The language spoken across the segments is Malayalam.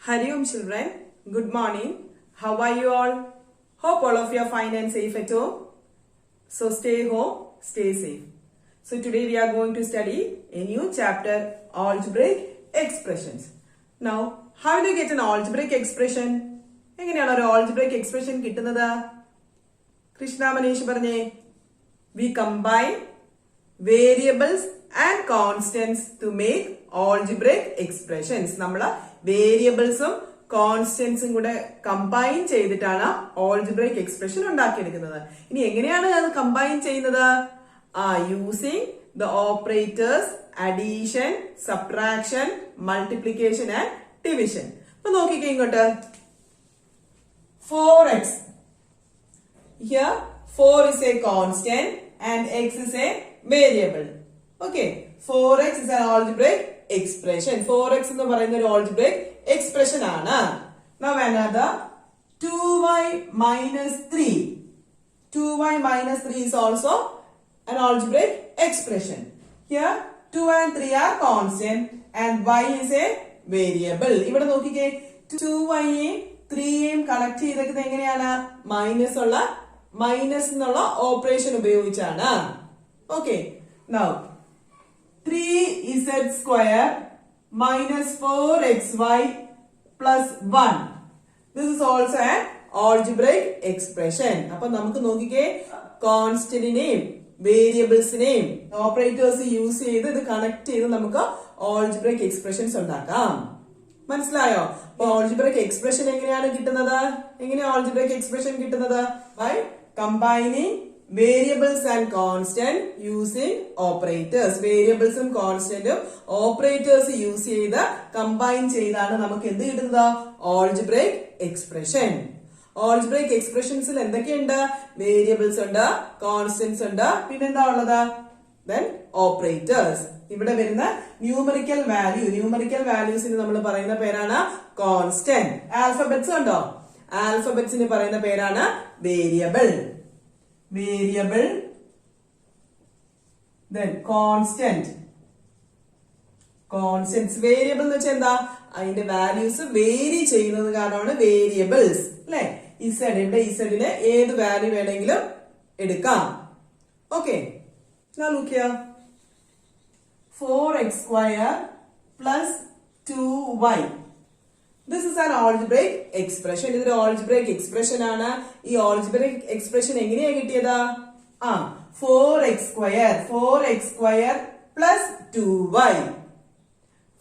Hari Om children, good morning. How are you all? Hope all of you are fine and safe at home. So stay home, stay safe. So today we are going to study a new chapter, algebraic expressions. Now, how do you get an algebraic expression? എങ്ങനെയാണ് ഒരു algebraic expression കിട്ടുന്നത്? കൃഷ്ണ മനീഷ് പറഞ്ഞേ. We combine variables and constants to make algebraic expressions. നമ്മൾ വേരിയബിൾസും കോൺസ്റ്റന്റ്സും കൂടെ കമ്പൈൻ ചെയ്തിട്ടാണ് algebraic expression ഉണ്ടാക്കിയെടുക്കുന്നത്. ഇനി എങ്ങനെയാണ് അത് കമ്പൈൻ ചെയ്യുന്നത്? Using the operators addition, subtraction, multiplication and division. അപ്പൊ നോക്കിക്കേ ഇങ്ങോട്ട്. 4x. Here 4 is a constant and x is a variable. Okay, 4x is an algebraic expression. 4x എന്ന് പറയുന്ന ഒരു algebraic expression ആണ്. Now another 2y minus 3. 2y minus 3 is also an algebraic expression. Here 2 and 3 are constant and y is a variable. ഇവിടെ നോക്കിക്കേ, 2y യും 3 യും കണക്ട് ചെയ്തേക്കുന്നത് എങ്ങനെയാണ്? മൈനസ് എന്നുള്ള ഓപ്പറേഷൻ ഉപയോഗിച്ചാണ്. Okay, now 3z square minus 4xy plus 1. This is also an algebraic expression. അപ്പൊ നമുക്ക് നോക്കിക്കേ, കോൺസ്റ്റന്റിനെയും വേരിയബിൾസിനെയും ഓപ്പറേറ്റേഴ്സ് യൂസ് ചെയ്ത് ഇത് കണക്ട് ചെയ്ത് നമുക്ക് algebraic expressions ഉണ്ടാക്കാം. മനസ്സിലായോ? അപ്പൊ algebraic expression എങ്ങനെയാണ് കിട്ടുന്നത്? algebraic expression കിട്ടുന്നത്? By combining variables and constant using operators. വേരിയബിൾസും കോൺസ്റ്റന്റും ഓപ്പറേറ്റേഴ്സ് യൂസ് ചെയ്ത് കമ്പൈൻ ചെയ്താണ് നമുക്ക് എന്ത് കിട്ടുന്നത്? algebraic expression. algebraic expressionsil എന്തൊക്കെയുണ്ട്? വേരിയബിൾസ് ഉണ്ട്, കോൺസ്റ്റന്റ്സ് ഉണ്ട്, പിന്നെന്താ ഉള്ളത്? then operators. ഇവിടെ വരുന്ന ന്യൂമറിക്കൽ വാല്യൂസിന് നമ്മൾ പറയുന്ന പേരാണ് കോൺസ്റ്റന്റ്. ആൽഫബറ്റ്സ് ഉണ്ടോ? ആൽഫബറ്റ്സിന് പറയുന്ന പേരാണ് വേരിയബിൾ. then constants. വേരിയബിൾ എന്ന് വെച്ചാൽ എന്താ? അതിന്റെ വാല്യൂസ് വേരി ചെയ്യുന്നത് കാരണമാണ് വേരിയബിൾസ് അല്ലെ? ഇസഡ്, ഇവിടെ ഇസഡിന് ഏത് വാല്യൂ വേണമെങ്കിലും എടുക്കാം. Okay, now look here. 4x square plus 2y. This is an algebraic expression. ഇതൊരു algebraic expression ആണ്. ഈ algebraic expression എങ്ങനെയാ കിട്ടിയത്? 4x square plus 2y.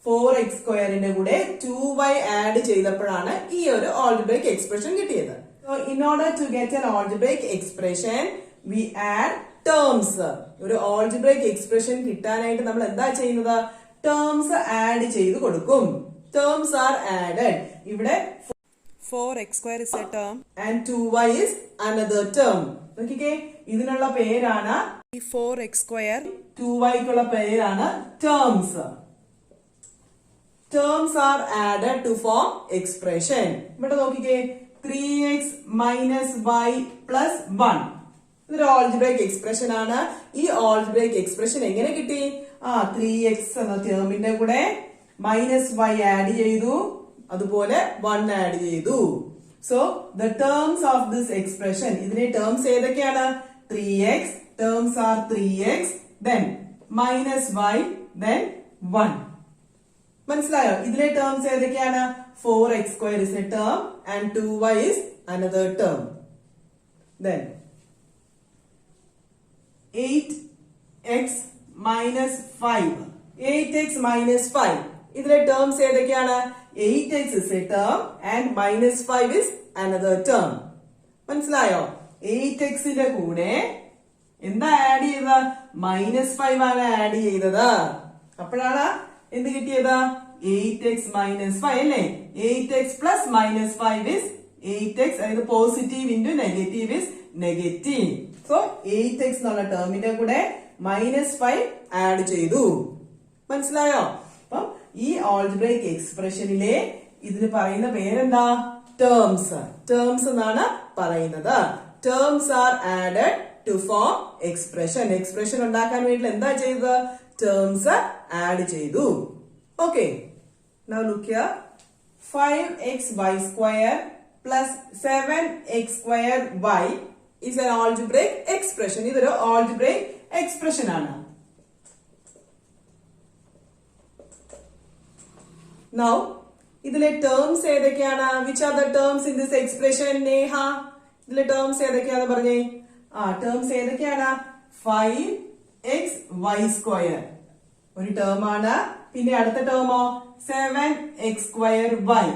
4x squareന്റെ കൂടെ 2y ആഡ് ചെയ്തപ്പോഴാണ് ഈ ഒരു algebraic expression കിട്ടിയത്. So in order to get an algebraic expression, we add terms. ഒരു algebraic expression കിട്ടാനായിട്ട് നമ്മൾ എന്താ ചെയ്യുന്നത്? terms ആഡ് ചെയ്ത് കൊടുക്കും. terms are added. ഇവിടെ 4x square is a term and 2y is another term. നോക്കിക്കേ, ഇതിനുള്ള പേരാണ് ഈ 4x square, 2y ക്കുള്ള പേരാണ് terms. terms are added to form expression. ഇവിടെ നോക്കിക്കേ, 3x minus y plus 1. ഇതൊരു algebraic expression ആണ്. ഈ algebraic expression എങ്ങനെ കിട്ടി? 3x എന്ന ടേമിന്റെ കൂടെ മൈനസ് y ആഡ് ചെയ്തു, അതുപോലെ 1 ആഡ് ചെയ്തു. So the terms of this expression, ഇതിന്റെ ടേംസ് ഏതൊക്കെയാണ്? 3x, terms R 3x, then minus y, then 1. മനസ്സിലായോ? ഇതിലെ ടേംസ് ഏതൊക്കെയാണ്? 4x square is a term and 2y is another term. Then 8x minus 5. 8x minus 5. ഇതിലെ ടേംസ് ഏതൊക്കെയാണ്? 8x is a term and minus 5 is another term. മനസ്സിലായോ? 8x ന്റെ കൂടെ എന്താ ആഡ് ചെയ്തത്? മൈനസ് 5 ആണ് ആഡ് ചെയ്തത്. അപ്പോഴാണ് എന്ത് കിട്ടിയത്? 8x minus 5 അല്ലേ? 8x plus minus 5 is 8x. അതായത് positive into negative is negative. So 8x എന്നുള്ള ടേമിന്റെ കൂടെ മൈനസ് 5 ആഡ് ചെയ്തു. മനസ്സിലായോ? അപ്പം ഈ algebraic expressionലെ ഇതിന് പറയുന്ന പേരെന്താ? ടേംസ് എന്നാണ് പറയുന്നത്. Terms are added to form expression ഉണ്ടാക്കാൻ വേണ്ടി എന്താ ചെയ്തത്? ടേംസ് ആഡ് ചെയ്തു. Okay, now look here. 5xy square plus 7x square y is an algebraic expression. ഇതൊരു algebraic expression ആണ്. Now, ഇതിലെ terms ഏതൊക്കെയാണ്? Which are the terms in this expression, Neha? ഇതിലെ terms ഏതൊക്കെയാണെന്ന് പറഞ്ഞേ. terms ഏതൊക്കെയാണ്? 5xy square ഒരു ടേം ആണ്. പിന്നെ അടുത്ത ടേമോ 7x square y.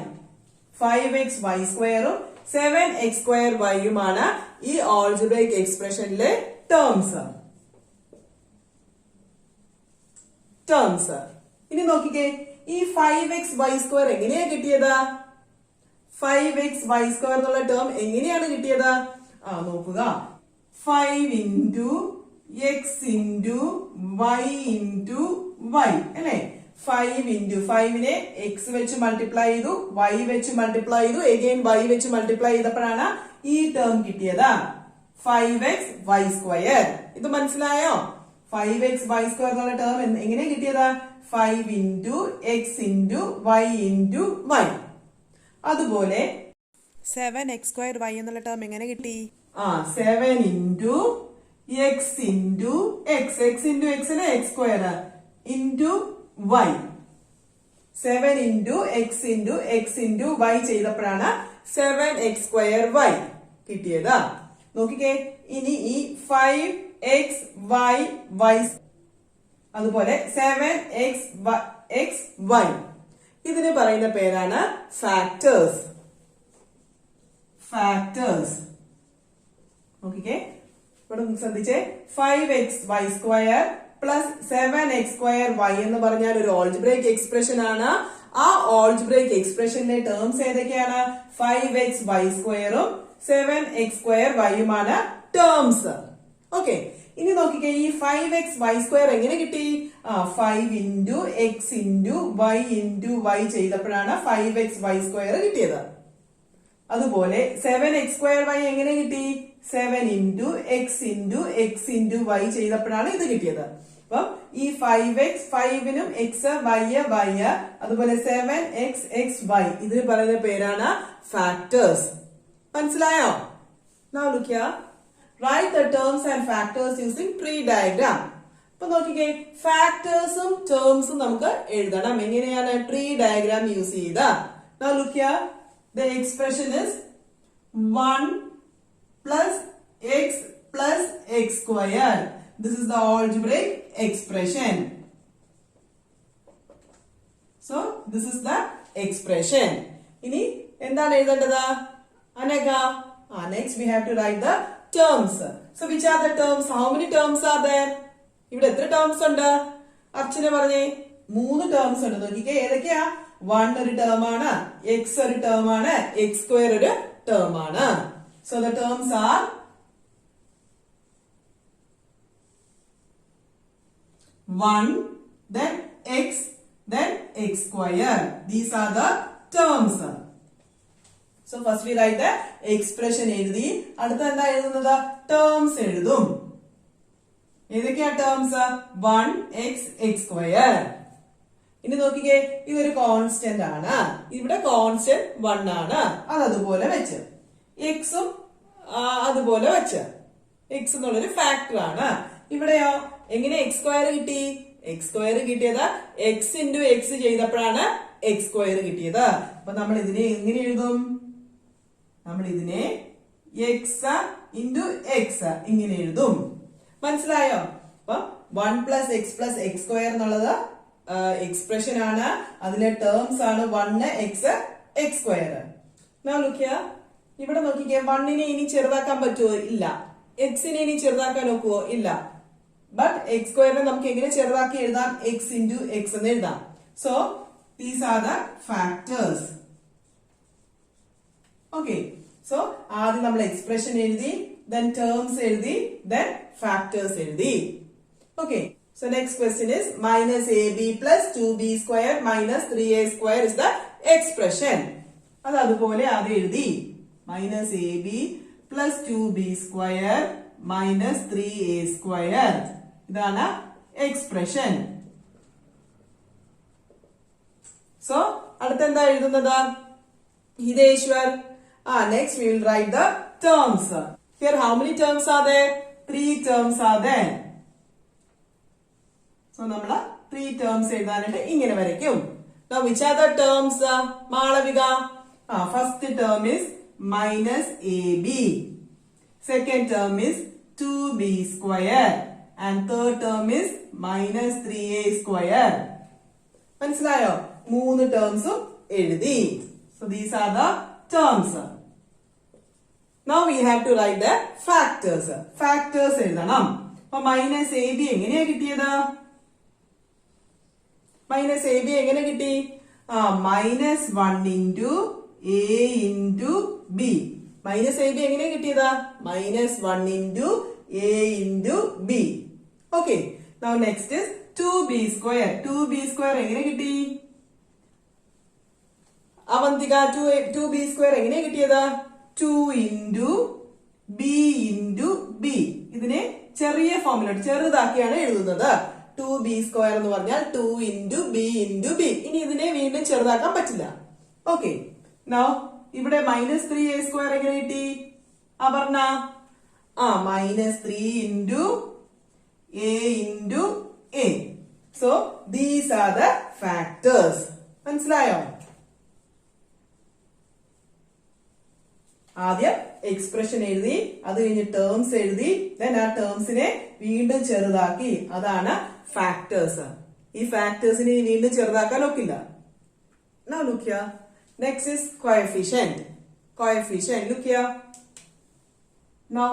5xy squareും 7x square yയുമാണ് ഈ algebraic expressionലെ ടേംസ്. ഇനി നോക്കിക്കേ, ഈ 5xy square എങ്ങനെയാ കിട്ടിയത്? 5xy square എന്നുള്ള ടേം എങ്ങനെയാണ് കിട്ടിയത്? നോക്കുക, 5 into x into y into y അല്ലെ? 5 into 5നെ x വെച്ച് മൾട്ടിപ്ലൈ ചെയ്തു, y വെച്ച് മൾട്ടിപ്ലൈ ചെയ്തു, again y വെച്ച് മൾട്ടിപ്ലൈ ചെയ്തപ്പോഴാണ് ഈ ടേം കിട്ടിയത് 5xy square. ഇത് മനസ്സിലായോ? 5xy square എന്നുള്ള ടേം എങ്ങനെ കിട്ടിയത്? 5 into x into y into y. അതുപോലെ 7x square y എന്നുള്ള ടേം എങ്ങനെ കിട്ടി? 7 into x into x. x into x ന് x square into y. 7 into x into x into y ചെയ്തപ്പോഴാണ് 7x square y കിട്ടിയത്. നോക്കിക്കേ, ഇനി ഈ 5xy y അതുപോലെ 7xy ഇതിന് പറയുന്ന പേരാണ് ഫാക്ടേഴ്സ്. നോക്കിക്കേ, ഇവിടെ ശ്രദ്ധിച്ചേ, 5xy square plus 7x square y എന്ന് പറഞ്ഞാൽ ഒരു algebraic expression ആണ്. ആ algebraic expressionലെ ടേംസ് ഏതൊക്കെയാണ്? 5xy squareും 7x square yയുമാണ് ടേംസ്. ഓക്കെ, ഇനി നോക്കിക്കേ, ഈ 5xy square എങ്ങനെ കിട്ടി? 5 into x into y into y ചെയ്തപ്പോഴാണ് 5xy square കിട്ടിയത്. അതുപോലെ 7x square y എങ്ങനെ കിട്ടി? 7 into x into x into y ചെയ്തപ്പോഴാണ് ഇത് കിട്ടിയത്. അപ്പം ഈ 5x 5നും x y അതുപോലെ 7x x y ഇതിന് പറയുന്ന പേരാണ് ഫാക്ടേഴ്സ്. മനസ്സിലായോ? Now look here. Write the terms and factors using tree diagram. അപ്പൊ നോക്കിക്കേ, ഫാക്ടേഴ്സും ടേംസും നമുക്ക് എഴുതണം. എങ്ങനെയാണ്? ട്രീ ഡയഗ്രാം യൂസ് ചെയ്ത. Now look here. The expression is 1 plus x plus x square. This is the algebraic expression. So this is the expression. ഇനി എന്താണ് എഴുതേണ്ടത്? Anagha, next we have to write the terms. So which are the terms? How many terms are there? ഇവിടെ എത്ര ടേംസ് ഉണ്ട്? അർച്ചന പറഞ്ഞേ. 3 ടേംസ് ഉണ്ട്. നോക്കിക്കേ, ഏതൊക്കെയാ? 1 ഒരു ടേം ആണ്, x ഒരു ടേം ആണ്, x square ഒരു ടേം ആണ്. So the terms are 1, then x, then x square. These are the terms. So first we write the expression എഴുതി. അടുത്ത എന്താ എഴുതുന്നത്? ടേംസ് എഴുതും. ഏതൊക്കെയാ ടേംസ്? 1x x square. ഇനി നോക്കിക്കേ, ഇതൊരു കോൺസ്റ്റന്റ് ആണ്. ഇവിടെ കോൺസ്റ്റന്റ് 1 ആണ്. അതുപോലെ വെച്ച് എക്സും അതുപോലെ വെച്ച് x എന്നുള്ളൊരു ഫാക്ടർ ആണ്. ഇവിടെയോ എങ്ങനെ x സ്ക്വയർ കിട്ടി? x സ്ക്വയർ കിട്ടിയത് x into x ചെയ്തപ്പോഴാണ് x സ്ക്വയർ കിട്ടിയത്. അപ്പൊ നമ്മൾ ഇതിനെ എങ്ങനെ എഴുതും? നമ്മൾ ഇതിനെ x into x ഇങ്ങനെ എഴുതും. മനസ്സിലായോ? അപ്പൊ 1 plus x plus x square എന്നുള്ളത് എക്സ്പ്രഷൻ ആണ്. അതിലെ ടേംസ് ആണ് 1 x x square. Now look here. ഇവിടെ നോക്കിക്കേ, 1നെ ഇനി ചെറുതാക്കാൻ പറ്റുമോ? ഇല്ല. എക്സിനെ ഇനി ചെറുതാക്കാൻ നോക്കുവോ? ഇല്ല. ബട്ട് x സ്ക്വയറിനെ നമുക്ക് എങ്ങനെ ചെറുതാക്കി എഴുതാം? x into x എന്ന് എഴുതാം. So these are the factors. Okay. So ആദ്യം നമ്മൾ എക്സ്പ്രഷൻ എഴുതി, then terms എഴുതി, then factors എഴുതി. Okay. So next question is minus ab plus 2b square minus 3a square is the expression. അതുപോലെ അത് എഴുതി. Minus ab plus 2b square minus 3a square. ഇതാണ് എക്സ്പ്രഷൻ. So അടുത്ത എന്താ എഴുതുന്നത്? Hiteshwar. Next we will write the terms. Here how many terms are there? 3 terms are there. So നമ്മള് 3 terms എഴുതാനായിട്ട് ഇങ്ങനെ വരയ്ക്കും. Now which are the terms? Malavika. First term is minus AB. Second term is 2B square. And third term is minus 3A square. മനസ്സിലായോ? 3 terms എഴുതി. So these are the terms. Now we have to write the factors. Factors എഴുതണം. അപ്പൊ മൈനസ് എ ബി എങ്ങനെയാ കിട്ടിയത്? മൈനസ് എ ബി എങ്ങനെ കിട്ടി? Minus 1 into A into B. Minus A B എങ്ങനെ കിട്ടിയത്? Minus 1 into A into B. Okay. Now next is 2b square. 2b square എങ്ങനെ കിട്ടി? അവന്തിക 2b square എങ്ങനെ കിട്ടിയത്? 2 ഇൻറ്റു ബി ഇൻറ്റു ബി. ഇതിനെ ചെറിയ ഫോമിലോട്ട് ചെറുതാക്കിയാണ് എഴുതുന്നത്. 2b square എന്ന് പറഞ്ഞാൽ 2 ഇൻറ്റു ബി ഇൻറ്റു ബി. ഇനി ഇതിനെ വീണ്ടും ചെറുതാക്കാൻ പറ്റില്ല. ഓക്കെ. നൗ ഇവിടെ മൈനസ് 3a square എങ്ങനെ കിട്ടി? Aparna minus 3 into a into a. So these are the factors. മനസ്സിലായോ? ആദ്യം എക്സ്പ്രഷൻ എഴുതി, അത് കഴിഞ്ഞ് ടേംസ് എഴുതി, ദെൻ ആ ടേംസിനെ വീണ്ടും ചെറുതാക്കി. അതാണ് ഫാക്ടേഴ്സ്. ഈ ഫാക്ടേഴ്സിനെ വീണ്ടും ചെറുതാക്കാൻ ഒക്കില്ല. Now look here. Next is coefficient. Coefficient. Look here. Now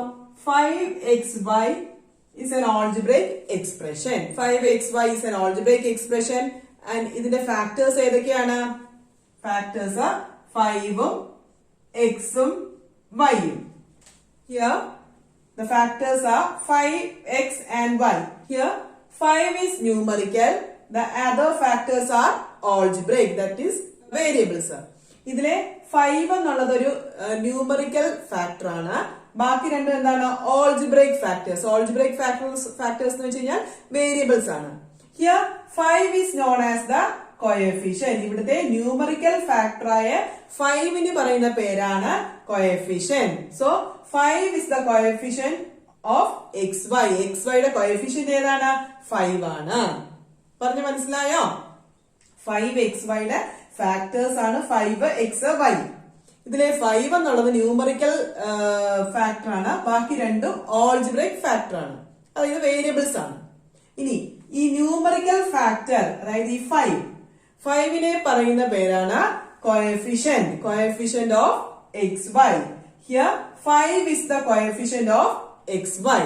5xy is an algebraic expression. 5xy is an algebraic expression. And ഇതിന്റെ ഫാക്ടേഴ്സ് ഏതൊക്കെയാണ്? Factors 5ഉം xഉം yഉം. Here the factors are 5x and y. Here 5 is numerical. The other factors are algebraic, that is variables. ഇതിലെ 5 എന്നുള്ളത് ഒരു ന്യൂമറിക്കൽ ഫാക്ടർ ആണ്. ബാക്കി രണ്ടും എന്താണ്? Algebraic factors. ഓൾജിബ്രൈക് ഫാക്ടേഴ്സ് എന്ന് വെച്ച് കഴിഞ്ഞാൽ വേരിയബിൾസ് ആണ്. Here 5 is known as the coefficient. ഇവിടുത്തെ ന്യൂമറിക്കൽ ഫാക്ടറായ 5ന് പറയുന്ന പേരാണ് coefficient. So 5 is the coefficient of xy. xyയുടെ coefficient ഏതാണ്? 5 ആണ്. പറഞ്ഞു മനസ്സിലായോ? 5xyയുടെ ഫാക്ടേഴ്സ് ആണ് 5x y. ഇതിലെ 5 എന്നുള്ളത് ന്യൂമറിക്കൽ ഫാക്ടർ ആണ്. ബാക്കി രണ്ടും ഓൾജിബ്രൈക് ഫാക്ടർ ആണ്. അതായത് വേരിയബിൾസ് ആണ്. ഇനി ഈ ന്യൂമറിക്കൽ ഫാക്ടർ, അതായത് ഈ 5നെ പറയുന്ന പേരാണ് coefficient. Coefficient of xy. Here 5 is the coefficient of xy.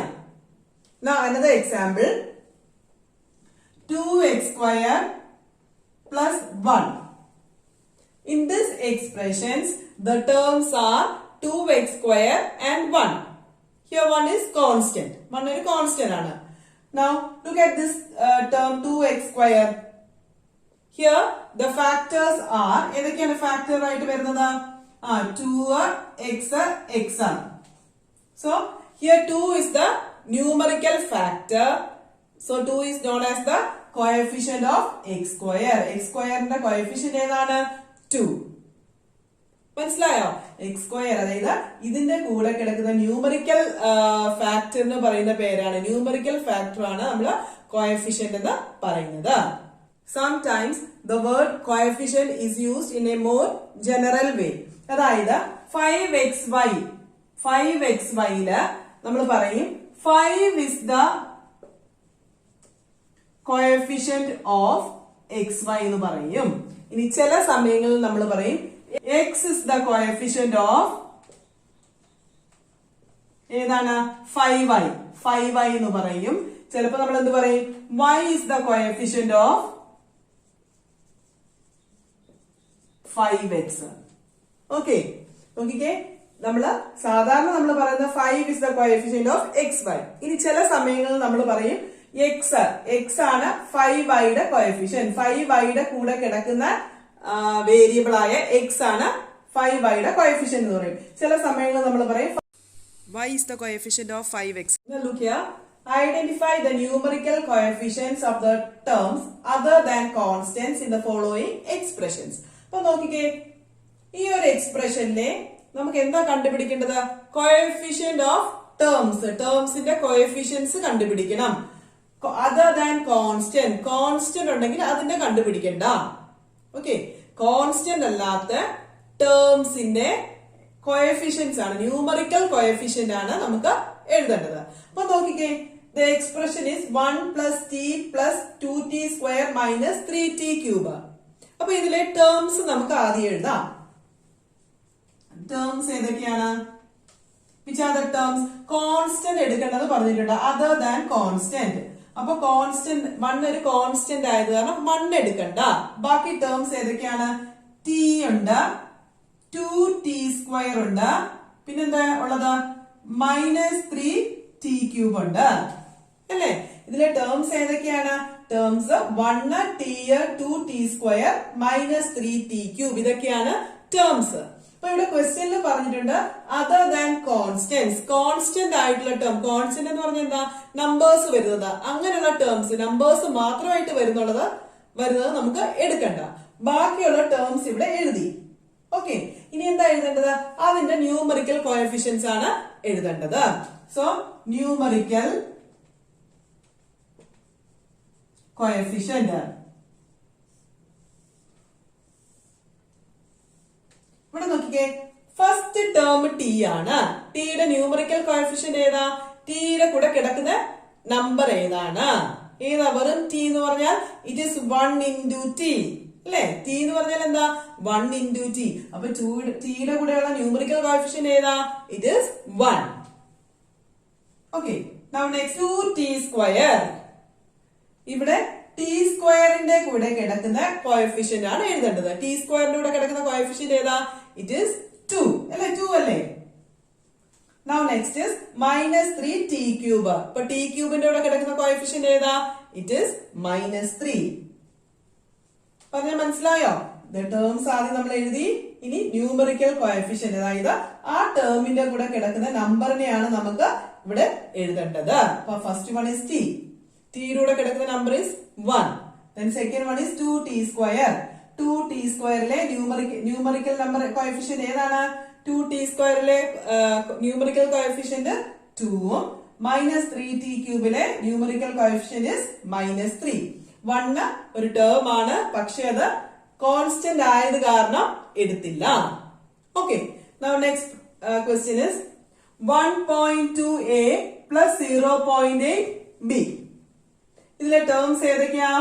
Now another example. 2x square plus 1. In this expressions, the terms are 2x square and 1. Here 1 is constant. 1 is constant. Now look at this term 2x square. Here the factors are, ഏതൊക്കെയാണ് ഫാക്ടർ ആയിട്ട് വരുന്നത്? 2x x ആണ്. So here 2 is the numerical factor. So 2 is known as the coefficient of x square. x square ന്റെ coefficient ഏതാണ്? 2. മനസ്സിലായോ? x square അതായത് ഇതിന്റെ കൂടെ കിടക്കുന്ന ന്യൂമറിക്കൽ ഫാക്ടർ എന്ന് പറയുന്ന പേരാണ്, ന്യൂമറിക്കൽ ഫാക്ടർ ആണ് നമ്മൾ coefficient എന്ന് പറയുന്നത്. Sometimes the word coefficient is used in a more general way. അതായത് 5xyയില് നമ്മൾ പറയും 5 is the coefficient of xy എന്ന് പറയും. ഇനി ചില സമയങ്ങളിൽ നമ്മൾ പറയും x is the coefficient of ഏതാണ്? 5y എന്ന് പറയും. ചിലപ്പോൾ നമ്മൾ എന്ത് പറയും? y is the coefficient of 5x. Okay. നോക്കിക്കേ, നമ്മള് സാധാരണ നമ്മൾ പറയുന്ന 5 is the coefficient of xy. ഇനി ചില സമയങ്ങളിൽ നമ്മൾ പറയും x ആണ് 5yയുടെ coefficient. 5yയുടെ കൂടെ കിടക്കുന്ന വേരിയബിൾ ആയ x ആണ് 5yയുടെ coefficient എന്ന് പറയും. ചില സമയങ്ങളിൽ നമ്മൾ പറയും y is the coefficient of 5x. Now look here. Identify the numerical coefficients of the terms other than constants in the following expressions. അപ്പൊ നോക്കിക്കേ, ഈ ഒരു എക്സ്പ്രഷനിലെ നമുക്ക് എന്താ കണ്ടുപിടിക്കേണ്ടത്? Coefficient of terms. ടേംസിന്റെ കോഎഫിഷ്യൻസ് കണ്ടുപിടിക്കണം. Other than constant. കോൺസ്റ്റന്റ് ഉണ്ടെങ്കിൽ അതിന്റെ കണ്ടുപിടിക്കണ്ട. ഓക്കെ, കോൺസ്റ്റന്റ് അല്ലാത്ത ടേംസിന്റെ കോഎഫിഷ്യൻസ് ആണ്, ന്യൂമറിക്കൽ കോഎഫിഷ്യന്റ് ആണ് നമുക്ക് എഴുതേണ്ടത്. അപ്പൊ നോക്കിക്കേ, the expression is 1 plus t plus 2t square minus 3t cube. അപ്പൊ ഇതിലെ ടേംസ് നമുക്ക് ആദ്യം എഴുതാം. ടേംസ് ഏതൊക്കെയാണ്? which are the terms? Constant എടുക്കേണ്ടത് പറഞ്ഞിട്ടുണ്ട്, അതർ ദാൻ കോൺസ്റ്റന്റ്. അപ്പൊ കോൺസ്റ്റന്റ് 1 ഒരു കോൺസ്റ്റന്റ് ആയത് കാരണം 1 എടുക്കണ്ട. ബാക്കി ടേംസ് ഏതൊക്കെയാണ്? t ഉണ്ട്, 2t സ്ക്വയർ ഉണ്ട്, പിന്നെന്താ ഉള്ളത്? -3t ക്യൂബ് ഉണ്ട് അല്ലേ? ഇതിലെ ടേംസ് ഏതൊക്കെയാണ്? Terms 1 t 2t square -3t cube, ഇതൊക്കെയാണ് ടേംസ്. അപ്പൊ ഇവിടെ ക്വസ്റ്റ്യനിൽ പറഞ്ഞിട്ടുണ്ട് അതർ ദാൻ കോൺസ്റ്റന്റ്. കോൺസ്റ്റന്റ് ആയിട്ടുള്ള ടേം, കോൺസ്റ്റന്റ് എന്ന് പറഞ്ഞാൽ എന്താ? നമ്പേഴ്സ് വരുന്നത്. അങ്ങനെയുള്ള ടേംസ്, നമ്പേഴ്സ് മാത്രമായിട്ട് വരുന്നത് നമുക്ക് എടുക്കണ്ട. ബാക്കിയുള്ള ടേംസ് ഇവിടെ എഴുതി. ഓക്കെ, ഇനി എന്താ എഴുതേണ്ടത്? അതിന്റെ ന്യൂമറിക്കൽ കോഎഫിഷ്യൻസ് ആണ് എഴുതേണ്ടത്. So numerical coefficient. ഇവിടെ നോക്കിക്കേ, ഫസ്റ്റ് ടേം ടി ആണ്. ടിയുടെ ന്യൂമറിക്കൽ കോഎഫിഷ്യന്റ് ഏതാ? ടിയുടെ കൂടെ കിടക്കുന്ന നമ്പർ ഏതാണ്? ഏതാ? വെറും ടി എന്ന് പറഞ്ഞാൽ ഇറ്റ് ഈസ് 1 into t അല്ലെ? ടി എന്ന് പറഞ്ഞാൽ എന്താ? 1 into t. അപ്പൊ ടിയുടെ കൂടെയുള്ള ന്യൂമറിക്കൽ കോഎഫിഷ്യന്റ് ഏതാ? It is 1. Okay, now next 2t square. ഇവിടെ ടി സ്ക്വയറിന്റെ കൂടെ കിടക്കുന്ന കോഎഫിഷ്യന്റ് ആണ് എഴുതേണ്ടത്. ടി സ്ക്വയറിന്റെ കൂടെ കിടക്കുന്ന കോഎഫിഷ്യന്റ് ഏതാ? ഇറ്റ് ഈസ് 2 അല്ലെ? 2 അല്ലേ? now next is -3t cube. അപ്പൊ ടി ക്യൂബിന്റെ കൂടെ കിടക്കുന്ന കോഎഫിഷ്യന്റ് ഏതാ? It is -3. പറഞ്ഞാൽ മനസ്സിലായോ? ടേംസ് ആദ്യം നമ്മൾ എഴുതി. ഇനി ന്യൂമറിക്കൽ കോഎഫിഷ്യന്റ്, അതായത് ആ ടേമിന്റെ കൂടെ കിടക്കുന്ന നമ്പറിനെയാണ് നമുക്ക് ഇവിടെ എഴുതേണ്ടത്. അപ്പൊ ഫസ്റ്റ് വൺ ഇസ് ടി. ടിയിലൂടെ കിടക്കുന്ന number is 1. then second one is 2t square. 2t സ്ക്വയറിലെ ന്യൂമറിക്കൽ നമ്പർ കോഎഫിഷ്യന്റ് ഏതാണ്? 2t സ്ക്വയറിലെ ന്യൂമറിക്കൽ കോഎഫിഷ്യന്റ് 2ഉം -3t ക്യൂബിലെ ന്യൂമറിക്കൽ കോഎഫിഷ്യന്റ് ഇസ് -3. 1 ഒരു ടേം ആണ്, പക്ഷെ അത് കോൺസ്റ്റന്റ് ആയത് കാരണം എടുത്തില്ല. Okay, now next question is 1.2a plus 0.8b. ഇതിലെ ടേംസ് ഏതൊക്കെയാ?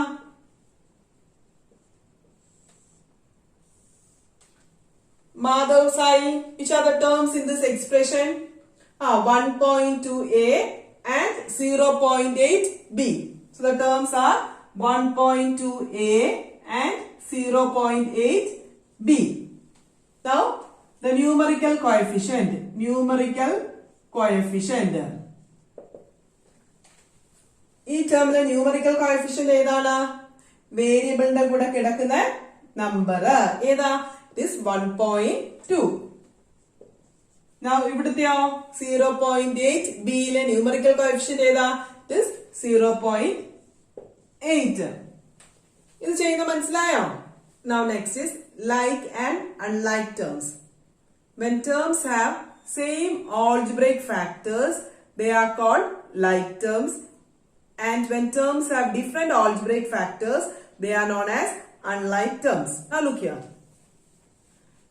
Madhav, Sai, which are the terms in this expression? 1.2a and 0.8b. So the terms are 1.2a and 0.8b. Now the numerical coefficient. ഈ ടേമിലെ ന്യൂമറിക്കൽ കോഎഫിഷ്യന്റ് ഏതാണ്? വേരിയബിളിന്റെ കൂടെ കിടക്കുന്ന നമ്പർ ഏതാ? It is 1.2. Now ഇവിടുത്തെയോ 0.8 ബിയിലെ ന്യൂമറിക്കൽ കോഎഫിഷ്യന്റ് ഏതാ? It is 0.8. ഇത് ചെയ്യുന്ന മനസ്സിലായോ? Now next is like and unlike terms. When terms have same algebraic factors, they are called like terms. And when terms have different algebraic factors, they are known as unlike terms. Now look here.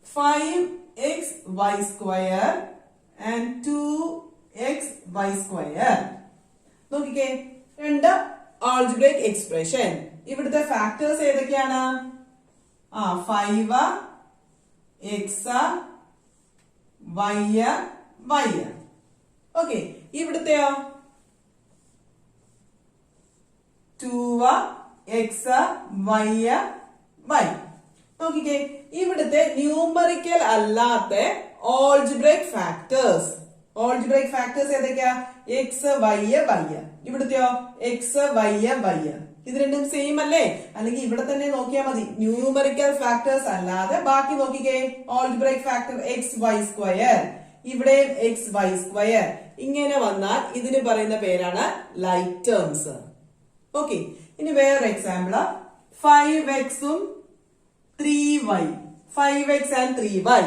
5xy square and 2xy square. നോക്കിക്കേ, രണ്ട് ആൾജിബ്രൈക് എക്സ്പ്രഷൻ. ഇവിടുത്തെ ഫാക്ടേഴ്സ് ഏതൊക്കെയാണ്? 5 x y y. ഓക്കെ, ഇവിടുത്തെയോ 2 x y y. നോക്കിക്കേ, ഇവിടുത്തെ ന്യൂമറിക്കൽ അല്ലാത്ത ആൾജിബ്രൈക് ഫാക്ടേഴ്സ്. ആൾജിബ്രൈക് ഫാക്ടേഴ്സ് ഏതൊക്കെയാ? x y y. ഇവിടുത്തെയോ x y y. ഇത് രണ്ടും സെയിം അല്ലേ? അല്ലെങ്കിൽ ഇവിടെ തന്നെ നോക്കിയാൽ മതി. ന്യൂമറിക്കൽ ഫാക്ടേഴ്സ് അല്ലാതെ ബാക്കി നോക്കിക്കേ. Algebraic factor x y square, ഇവിടെ x y സ്ക്വയർ. ഇങ്ങനെ വന്നാൽ ഇതിന് പറയുന്ന പേരാണ് ലൈക്ക് ടേംസ്. ഓക്കെ, ഇനി വേറൊരു എക്സാമ്പിൾ. 5x ഉം 3y. 5x and 3y.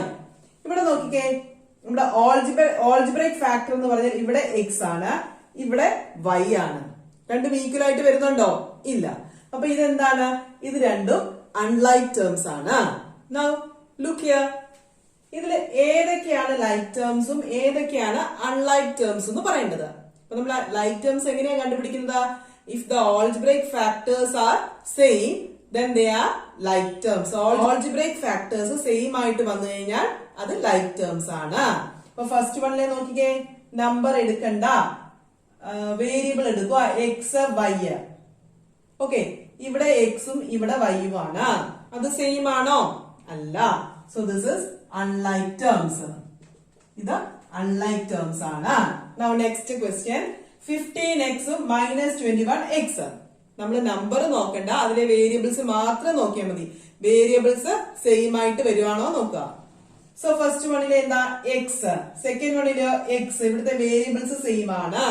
ഇവിടെ നോക്കിക്കേ, നമ്മുടെ ഓൾജിബ്രൈക് ഫാക്ടർ എന്ന് പറഞ്ഞാൽ ഇവിടെ x ആണ്, ഇവിടെ y ആണ്. രണ്ടും ഈക്വൽ ആയിട്ട് വരുന്നുണ്ടോ? ഇല്ല. അപ്പൊ ഇതെന്താണ്? ഇത് രണ്ടും അൺലൈക്ക് ടേംസ് ആണ്. Now look here. ഇതില് ഏതൊക്കെയാണ് ലൈക്ക് ടേംസും ഏതൊക്കെയാണ് അൺലൈക്ക് ടേംസ് എന്ന് പറയേണ്ടത്? അപ്പൊ നമ്മൾ ലൈക്ക് ടേംസ് എങ്ങനെയാണ് കണ്ടുപിടിക്കുന്നത്? If the algebraic factors are same then they are like terms. Algebraic factors same ആയിട്ട് വന്നു കഴിഞ്ഞാൽ അത് ലൈക്ക് ടേംസ് ആണ്. അപ്പൊ ഫസ്റ്റ് വണ്ണിലെ നോക്കിക്കേ, നമ്പർ എടുക്കണ്ട, വേരിയബിൾ എടുക്കുക, എക്സ് വൈ. ഓക്കെ, ഇവിടെ എക്സും ഇവിടെ വൈയും ആണ്. അത് സെയിം ആണോ? അല്ല. So this is unlike terms. ഇത് അൺലൈക്ക് ടേംസ് ആണ്. Now next question, 15x minus 21x. നമ്മൾ നമ്പർ നോക്കണ്ട, അതിലെ വേരിയബിൾസ് മാത്രം നോക്കിയാൽ മതി. വേരിയബിൾസ് സെയിം ആയിട്ട് വരുവാണോ നോക്കുക. സോ ഫസ്റ്റ് വണ്ണിലെ എന്താ? എക്സ്. സെക്കൻഡ് വണ്ണില് എക്സ്. ഇവിടുത്തെ വേരിയബിൾസ് സെയിം ആണ്.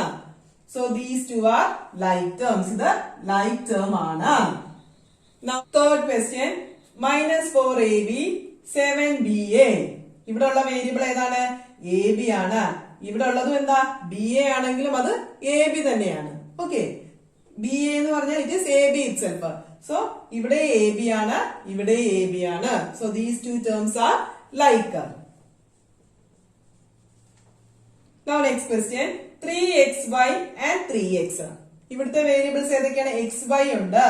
So these two are like terms. ഇത് ലൈക്ക് ടേം ആണ്. Third question, minus 4ab 7ba. ഇവിടെ ഉള്ള വേരിയബിൾ ഏതാണ്? എ ബി ആണ്. ഇവിടെ ഉള്ളതും എന്താ? ബി എ ആണെങ്കിലും അത് എ ബി തന്നെയാണ്. ഓക്കെ, ബി എ എന്ന് പറഞ്ഞാൽ it is A B itself. So ഇവിടെ എ ബി ആണ്, ഇവിടെ എ ബി ആണ്. So these two terms are like. Now next question, 3xy and 3x. ഇവിടുത്തെ വേരിയബിൾസ് ഏതൊക്കെയാണ്? xy ഉണ്ട്,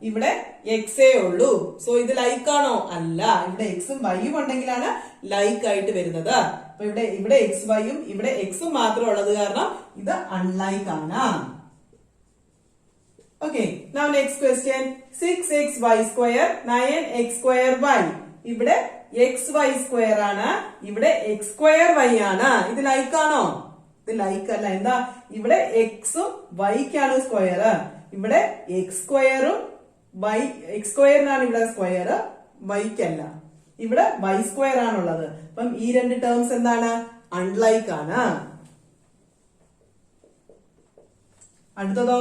ഇവിടെ x ഏ ഉള്ളൂ. സോ ഇത് ലൈക്ക് ആണോ? അല്ല. ഇവിടെ എക്സും വൈയും ഉണ്ടെങ്കിലാണ് ലൈക്ക് ആയിട്ട് വരുന്നത്. അപ്പൊ ഇവിടെ എക്സ് വൈയും ഇവിടെ എക്സും മാത്രം ഉള്ളത് കാരണം ഇത് അൺലൈക്ക് ആണ്. Okay, now next question, 6xy square 9x square y. ഇവിടെ xy square ആണ്, ഇവിടെ x square y ആണ്. ഇത് ലൈക്ക് ആണോ? ഇത് ലൈക്ക് അല്ല. എന്താ? ഇവിടെ എക്സും വൈക്കാണ് സ്ക്വയർ, ഇവിടെ എക്സ് സ്ക്വയറും എക്സ് സ്ക്വയറിനാണ് ഇവിടെ സ്ക്വയർ, വൈക്കല്ല. ഇവിടെ വൈ സ്ക്വയർ ആണുള്ളത്. അപ്പം ഈ രണ്ട് ടേംസ് എന്താണ്? അൺലൈക്ക് ആണ്. അടുത്തതോ,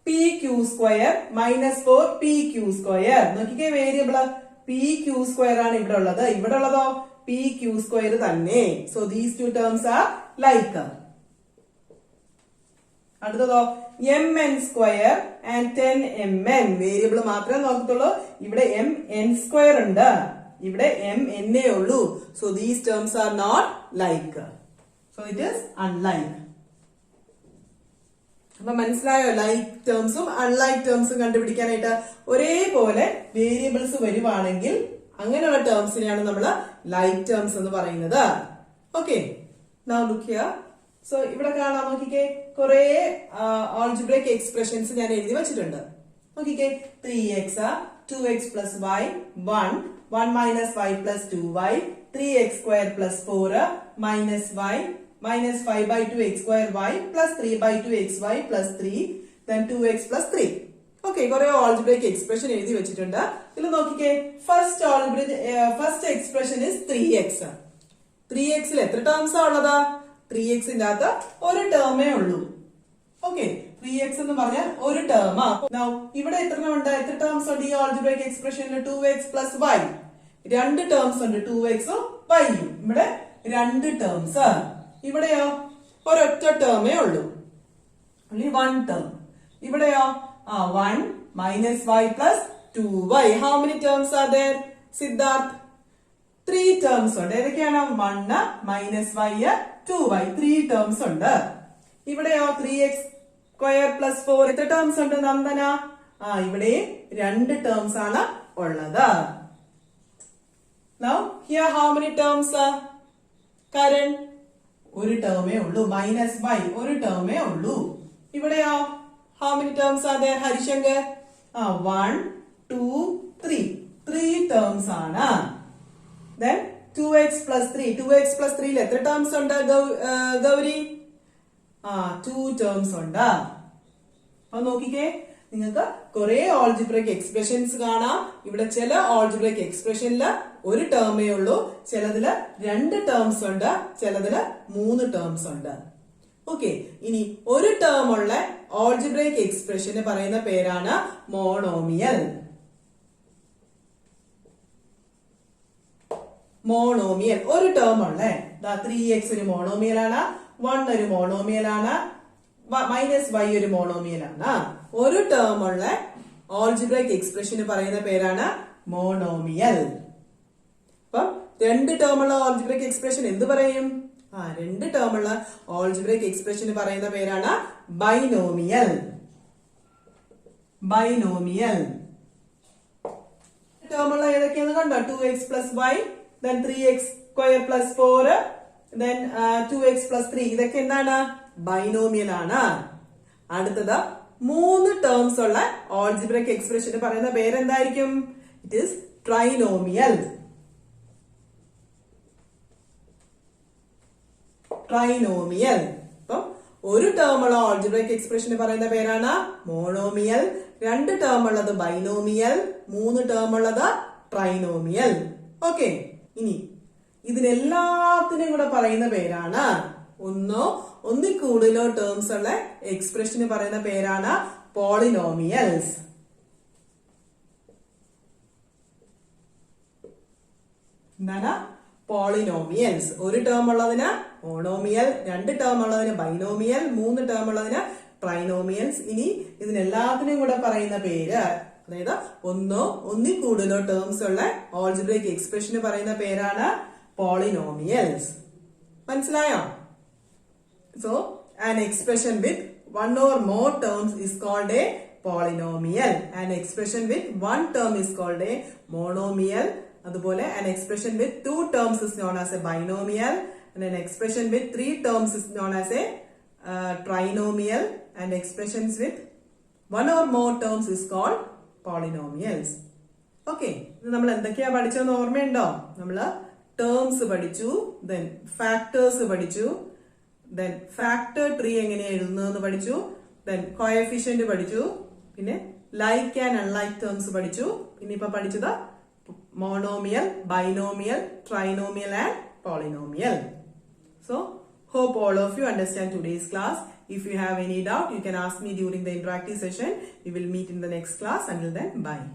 p q square minus 4 p q square. നോക്കിക്കേ, വേരിയബിള് പി ക്യൂ സ്ക്വയർ ആണ് ഇവിടെ ഉള്ളത്, ഇവിടെ ഉള്ളതോ പി ക്യൂ സ്ക്വയർ തന്നെ. So these two terms are like. അടുത്തതോ, m n square and 10mn. Variable മാത്രമേ നോക്കത്തുള്ളൂ. ഇവിടെ എം എൻ സ്ക്വയർ ഉണ്ട്, ഇവിടെ എം എന്നേ ഉള്ളൂ. So these terms are not like. So it is unlike. അപ്പൊ മനസ്സിലായോ? ലൈക്ക് ടേംസും അൺലൈക്ക് ടേംസും കണ്ടുപിടിക്കാനായിട്ട് ഒരേപോലെ വേരിയബിൾസ് വരുവാണെങ്കിൽ അങ്ങനെയുള്ള ടേംസിനെയാണ് നമ്മൾ ലൈക്ക് ടേംസ് എന്ന് പറയുന്നത്. Okay, now look here. So ഇവിടെ കാണാൻ നോക്കിക്കേ, കുറെ ആൾജിബ്രൈക് എക്സ്പ്രഷൻസ് ഞാൻ എഴുതി വെച്ചിട്ടുണ്ട്. നോക്കിക്കേ, 3x 2x plus y 1 minus y plus 2y 3x square plus 4 minus y minus 5 by 2 x square y plus 3 by 2 xy plus 3 then 2x plus 3. Okay, കുറെ ആൾജിബ്രൈക് എക്സ്പ്രഷൻ എഴുതി വെച്ചിട്ടുണ്ട്. ഇതിൽ നോക്കിക്കേ, ഫസ്റ്റ് എക്സ്പ്രഷൻ ഇസ് 3x. 3xൽ എത്ര ടേംസ് ആ ഉള്ളത്? 3xന്റെ അകത്ത് ഒരു ടേമേ ഉള്ളൂ. ഓക്കെ, 3x എന്ന് പറഞ്ഞാൽ ഒരു ടേമാ. ഇവിടെ എത്ര ടേംസ് ഉണ്ട് ഈ ആൾജിബ്രൈക് എക്സ്പ്രഷനിൽ? 2x plus y. രണ്ട് ടേംസ് ഉണ്ട്, 2xും yയും. ഇവിടെ രണ്ട് ടേംസ്. ഇവിടെയോ ഒരൊറ്റ ടേമേ ഉള്ളൂ, only one term. ഇവിടെയോ 1 minus y plus 2y. How many terms are there, Siddharth? 3 terms ഉണ്ട്. ഏതൊക്കെയാണ്? 1 minus y 2y. 3 terms ഉണ്ട്. ഇവിടെയോ 3x square plus 4. എത്ര ടേംസ് ഉണ്ട് നന്ദന? ഇവിടെ രണ്ട് ടേംസ് ആണ് ഉള്ളത്. Now here how many terms? Karan? ഒരു ടേമേ ഉള്ളൂ. മൈനസ് y ഒരു ടേമേ ഉള്ളൂ. ഇവിടെയോ how many terms are there, Harishankar? 1 2 3. 3 terms ആണ്. Then 2x plus 3. 2x plus 3 എത്ര ടേംസ് ഉണ്ട് ഗൗരി? 2 ടേംസ് ഉണ്ട്. അപ്പൊ നോക്കിക്കേ, നിങ്ങൾക്ക് കുറെ ആൾജിബ്രൈക് എക്സ്പ്രഷൻസ് കാണാം. ഇവിടെ ചില ആൾജിബ്രൈക് എക്സ്പ്രഷനിൽ ഒരു ടേമേ ഉള്ളൂ, ചിലതില് രണ്ട് ടേംസ് ഉണ്ട്, ചിലതില് 3 ടേംസ് ഉണ്ട്. ഓക്കെ, ഇനി ഒരു ടേം ഉള്ള ആൾജിബ്രൈക് എക്സ്പ്രഷന് പറയുന്ന പേരാണ് മോണോമിയൽ. മോണോമിയൽ ഒരു ടേം ഉള്ളേ 3x ഒരു മോണോമിയൽ ആണ്, 1 ഒരു മോണോമിയൽ ആണ്, -y ഒരു മോണോമിയൽ ആണ്. ഒരു ടേം ഉള്ള ഓൾജിബ്രൈക് എക്സ്പ്രഷന് പറയുന്ന പേരാണ് മോണോമിയൽ. അപ്പം 2 ടേം ഉള്ള ഓൾജിബ്രൈക് എക്സ്പ്രഷൻ എന്ത് പറയും? 2 ടേം ഉള്ള ഓൾജിബ്രൈക് എക്സ്പ്രഷന് പറയുന്ന പേരാണ് ബൈനോമിയൽ. ബൈനോമിയൽ ടേം ഉള്ള ഏതൊക്കെയാന്ന് കണ്ടോ? 2x plus y, then 3x square plus 4, then 2x plus 3. ഇതൊക്കെ എന്താണ്? ബൈനോമിയൽ ആണ്. അടുത്തത് 3 ടേംസ് ഉള്ള ഓൾജിബ്രൈക് എക്സ്പ്രഷന് പറയുന്ന പേരെന്തായിരിക്കും? It is trinomial. ട്രൈനോമിയൽ. അപ്പം ഒരു ടേം ഉള്ള ഓൾജിബ്രൈക് എക്സ്പ്രഷന് പറയുന്ന പേരാണ് മോണോമിയൽ, 2 ടേം ഉള്ളത് ബൈനോമിയൽ, 3 ടേം ഉള്ളത് ട്രൈനോമിയൽ. ഓക്കെ, ഇനി ഇതിനെല്ലാത്തിനും കൂടെ പറയുന്ന പേരാണ് ഒന്നിൽ കൂടുതലോ ടേംസ് ഉള്ള എക്സ്പ്രഷന് പറയുന്ന പേരാണ് പോളിനോമിയൽസ്. എന്താണ്? പോളിനോമിയൽസ്. ഒരു ടേം ഉള്ളതിന് മോണോമിയൽ, 2 ടേം ഉള്ളതിന് ബൈനോമിയൽ, 3 ടേം ഉള്ളതിന് ട്രൈനോമിയൽസ്. ഇനി ഇതിനെല്ലാത്തിനും കൂടെ പറയുന്ന പേര്, അതായത് ഒന്നിൽ കൂടുതലോ ടേംസ് ഉള്ള ഓൾജിബ്രൈക് എക്സ്പ്രഷന് പറയുന്ന പേരാണ് പോളിനോമിയൽസ്. മനസ്സിലായോ? So, an expression with 1 or more terms is called a polynomial. An expression with 1 term is called a monomial. അതുപോലെ an expression with 2 terms is known as a binomial, and an expression with 3 terms is known as a trinomial, and expressions with 1 or more terms is called polynomials. Okay, ഇത് നമ്മൾ എന്തൊക്കെയാ പഠിച്ചതെന്ന് ഓർമ്മയുണ്ടോ? നമ്മള് ടേംസ് പഠിച്ചു, then ഫാക്ടേഴ്സ് പഠിച്ചു, then ഫാക്ടർ ട്രീ എങ്ങനെയാ എഴുതുന്നതെന്ന് പഠിച്ചു, then കോഎഫിഷ്യന്റ് പഠിച്ചു, പിന്നെ ലൈക്ക് ആൻഡ് അൺലൈക്ക് ടേംസ് പഠിച്ചു. പിന്നെ ഇപ്പൊ പഠിച്ചത് monomial, binomial, trinomial and polynomial. So, hope all of you understand today's class. If you have any doubt, you can ask me during the interactive session. We will meet in the next class. Until then, bye.